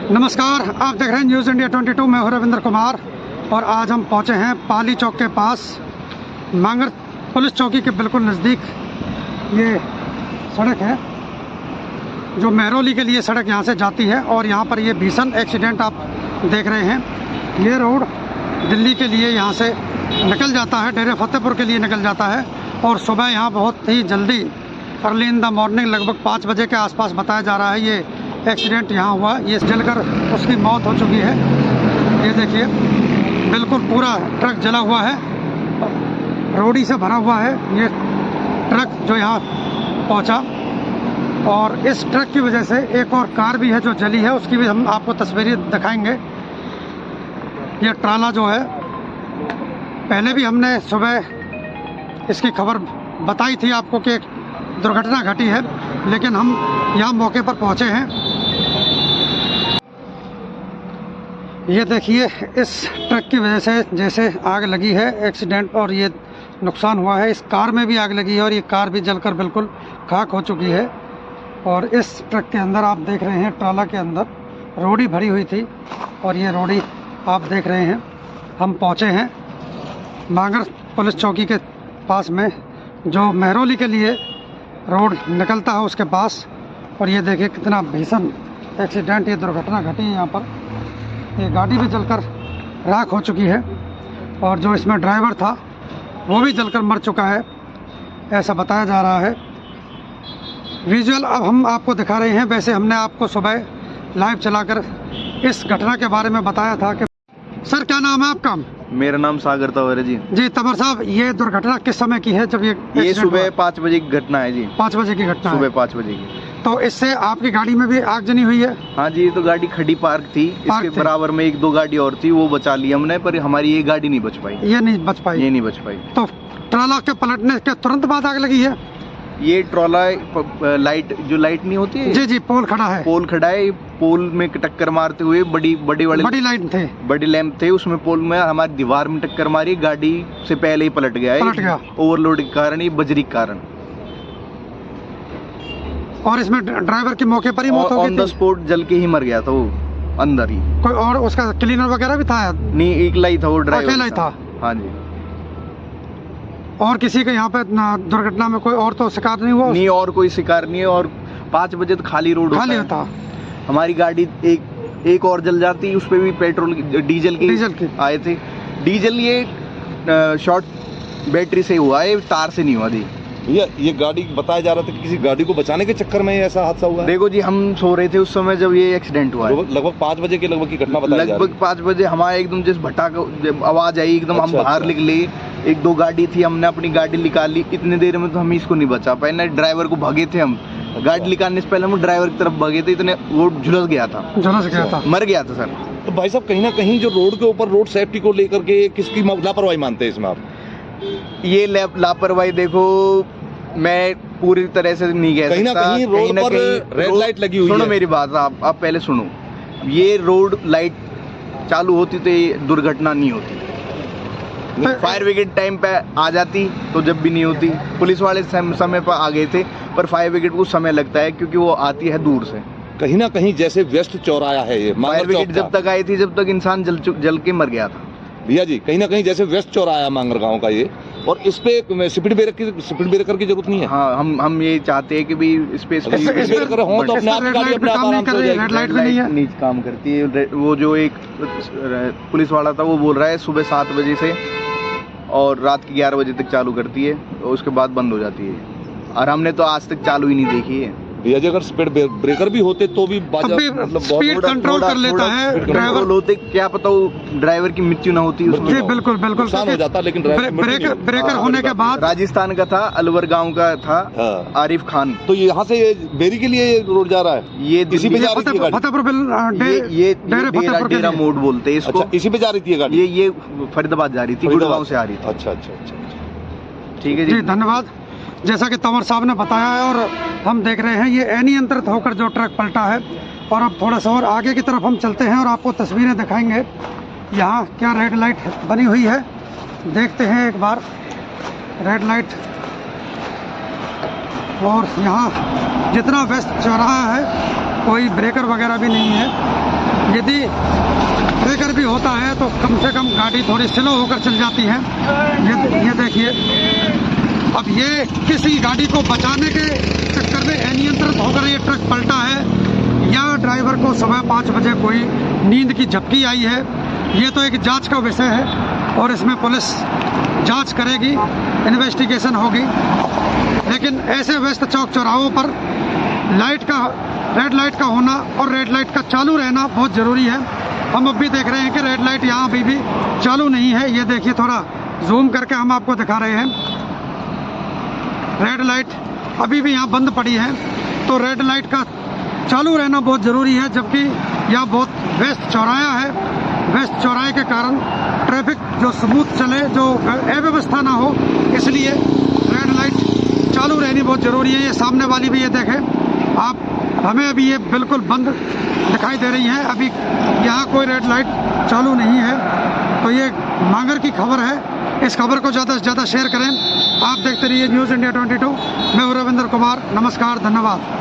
नमस्कार, आप देख रहे हैं न्यूज़ इंडिया 22। मैं हूं रविंद्र कुमार और आज हम पहुंचे हैं पाली चौक के पास, मांगर पुलिस चौकी के बिल्कुल नज़दीक। ये सड़क है जो महरौली के लिए सड़क यहाँ से जाती है और यहाँ पर ये भीषण एक्सीडेंट आप देख रहे हैं। ये रोड दिल्ली के लिए यहाँ से निकल जाता है, डेरे फतेहपुर के लिए निकल जाता है और सुबह यहाँ बहुत ही जल्दी अर्ली इन द मॉर्निंग लगभग 5 बजे के आसपास बताया जा रहा है ये एक्सीडेंट यहाँ हुआ। ये जलकर उसकी मौत हो चुकी है। ये देखिए बिल्कुल पूरा ट्रक जला हुआ है, रोडी से भरा हुआ है ये ट्रक जो यहाँ पहुँचा। और इस ट्रक की वजह से एक और कार भी है जो जली है, उसकी भी हम आपको तस्वीरें दिखाएंगे। ये ट्राला जो है, पहले भी हमने सुबह इसकी खबर बताई थी आपको कि एक दुर्घटना घटी है, लेकिन हम यहाँ मौके पर पहुँचे हैं। ये देखिए इस ट्रक की वजह से जैसे आग लगी है, एक्सीडेंट और ये नुकसान हुआ है। इस कार में भी आग लगी है और ये कार भी जलकर बिल्कुल खाक हो चुकी है। और इस ट्रक के अंदर आप देख रहे हैं, ट्राला के अंदर रोडी भरी हुई थी और ये रोडी आप देख रहे हैं। हम पहुँचे हैं मांगर पुलिस चौकी के पास में, जो महरौली के लिए रोड निकलता है उसके पास। और ये देखिए कितना भीषण एक्सीडेंट, ये दुर्घटना घटी है यहाँ पर। ये गाड़ी भी जलकर राख हो चुकी है और जो इसमें ड्राइवर था वो भी जलकर मर चुका है, ऐसा बताया जा रहा है। विजुअल अब हम आपको दिखा रहे हैं। वैसे हमने आपको सुबह लाइव चलाकर इस घटना के बारे में बताया था कि सर क्या नाम है आपका? मेरा नाम सागर तंवर है जी। जी तंवर साहब, ये दुर्घटना किस समय की है जब ये सुबह 5 बजे की घटना है जी। 5 बजे की घटना सुबह है। 5 बजे की। तो इससे आपकी गाड़ी में भी आग जनी हुई है? हाँ जी, तो गाड़ी खड़ी पार्क थी, इसके बराबर में 1-2 गाड़ी और थी, वो बचा ली हमने, पर हमारी ये गाड़ी नहीं बच पाई। ये नहीं बच पाई? ये नहीं बच पाई। तो ट्राला के पलटने के तुरंत बाद आग लगी है? ये ट्रॉला लाइट जो लाइट नहीं होती है, जी जी, पोल खड़ा है। पोल खड़ा है, पोल में टक्कर मारते हुए बड़ी लाइट थे, बड़ी लैंप थे, उसमें पोल में हमारी दीवार में टक्कर मारी, गाड़ी से पहले ही पलट गया। ओवरलोड के कारण, ये बजरी के कारण। और इसमें ड्राइवर की मौके पर ही मौत हो गई थी? ऑन द स्पॉट जल के ही मर गया था वो, अंदर ही। कोई और उसका क्लीनर वगैरह भी था? नहीं, अकेला ही था वो, ड्राइवर अकेला ही था। हाँ जी। एक किसी के यहाँ पे दुर्घटना में कोई और तो शिकार नहीं हुआ? नहीं, और कोई शिकार नहीं है। और 5 बजे तो खाली रोड होता। हमारी गाड़ी एक और जल जाती, उस पे भी पेट्रोल डीजल की आए थे। डीजल ये शॉर्ट बैटरी से हुआ है, तार से नहीं हुआ जी। ये गाड़ी बताया जा रहा था कि किसी गाड़ी को बचाने के चक्कर में ऐसा हादसा हुआ? देखो जी, हम सो रहे थे उस समय जब ये एक्सीडेंट हुआ है। लगभग 5 बजे के लगभग की घटना बताई जा रही है। लगभग 5 बजे हमारा एकदम जैसे भटाका आवाज आई, एकदम हम बाहर निकले। 1-2 गाड़ी थी, हमने अपनी गाड़ी निकाली। इतनी देर में तो हम इसको नहीं बचा पाए ना, ड्राइवर को भागे थे हम। गाड़ी निकालने से पहले हम ड्राइवर की तरफ भागे थे, इतने वो झुलस गया था, मर गया था सर। तो भाई साहब, कहीं ना कहीं जो रोड के ऊपर रोड सेफ्टी को लेकर के किसकी लापरवाही मानते हैं इसमें आप? ये लापरवाही देखो मैं पूरी तरह से नहीं कह सकता। कहीं ना कहीं रोड पर रेड लाइट लगी हुई है। सुनो मेरी बात, आप पहले सुनो। ये रोड लाइट चालू होती तो ये दुर्घटना नहीं होती। फायर ब्रिगेड टाइम पे आ जाती तो जब भी नहीं होती। पुलिस वाले समय पर आ गए थे, पर फायर ब्रिगेड को समय लगता है क्योंकि वो आती है दूर से। कहीं ना कहीं जैसे व्यस्त चौराहा है ये, फायर ब्रिगेड जब तक आई थी, जब तक इंसान जल के मर गया था भैया जी। कहीं ना कहीं जैसे व्यस्त चौराहा मांगर गांव का ये, और इस पे स्पीड ब्रेकर की जरूरत नहीं है। हाँ, हम ये चाहते हैं कि भी इस पे स्पीड ब्रेकर हो तो अपने आप गाड़ी अपने आप आराम से हो जाएगी। रेड लाइट भी नहीं है, नीच काम करती है। वो जो एक पुलिस वाला था वो बोल रहा है सुबह 7 बजे से और रात के 11 बजे तक चालू करती है और उसके बाद बंद हो जाती है। और हमने तो आज तक चालू ही नहीं देखी है भैया जी। अगर स्पीड ब्रेकर भी होते तो भी मतलब स्पीड कंट्रोल कर लेता है ड्राइवर। होते क्या पता वो ड्राइवर की मृत्यु ना होती उसमें। जी बिल्कुल नुकसान हो जाता, लेकिन ब्रेकर होने के बाद। राजस्थान का था, अलवर गांव का था, आरिफ खान। तो यहाँ से बेरी के लिए रोड जा रहा है, ये इसी पे जा रही थी गाड़ी। ये डेरा मोड़ बोलते हैं इसको। इसी पे जा रही थी गाड़ी? ये फरीदाबाद जा रही थी, गुड़गांव से आ रही थी। अच्छा। ठीक है जी, धन्यवाद। जैसा कि तंवर साहब ने बताया है और हम देख रहे हैं, ये अनियंत्रित होकर जो ट्रक पलटा है। और अब थोड़ा सा और आगे की तरफ हम चलते हैं और आपको तस्वीरें दिखाएंगे। यहाँ क्या रेड लाइट बनी हुई है, देखते हैं एक बार रेड लाइट। और यहाँ जितना व्यस्त चौराहा है, कोई ब्रेकर वगैरह भी नहीं है। यदि ब्रेकर भी होता है तो कम से कम गाड़ी थोड़ी स्लो होकर चल जाती है। ये देखिए, अब ये किसी गाड़ी को बचाने के चक्कर में अनियंत्रित होकर ये ट्रक पलटा है या ड्राइवर को सुबह 5 बजे कोई नींद की झपकी आई है, ये तो एक जांच का विषय है और इसमें पुलिस जांच करेगी, इन्वेस्टिगेशन होगी। लेकिन ऐसे व्यस्त चौक चौराहों पर रेड लाइट का होना और रेड लाइट का चालू रहना बहुत ज़रूरी है। हम अब भी देख रहे हैं कि रेड लाइट यहाँ अभी भी चालू नहीं है। ये देखिए, थोड़ा जूम करके हम आपको दिखा रहे हैं, रेड लाइट अभी भी यहाँ बंद पड़ी है। तो रेड लाइट का चालू रहना बहुत ज़रूरी है, जबकि यह बहुत व्यस्त चौराहा है। व्यस्त चौराहे के कारण ट्रैफिक जो स्मूथ चले, जो अव्यवस्था ना हो, इसलिए रेड लाइट चालू रहनी बहुत ज़रूरी है। ये सामने वाली भी ये देखें आप, हमें अभी ये बिल्कुल बंद दिखाई दे रही है, अभी यहाँ कोई रेड लाइट चालू नहीं है। तो ये मांगर की खबर है, इस खबर को ज़्यादा से ज़्यादा शेयर करें। आप देखते रहिए न्यूज़ इंडिया 22। मैं हूं रविंद्र कुमार, नमस्कार, धन्यवाद।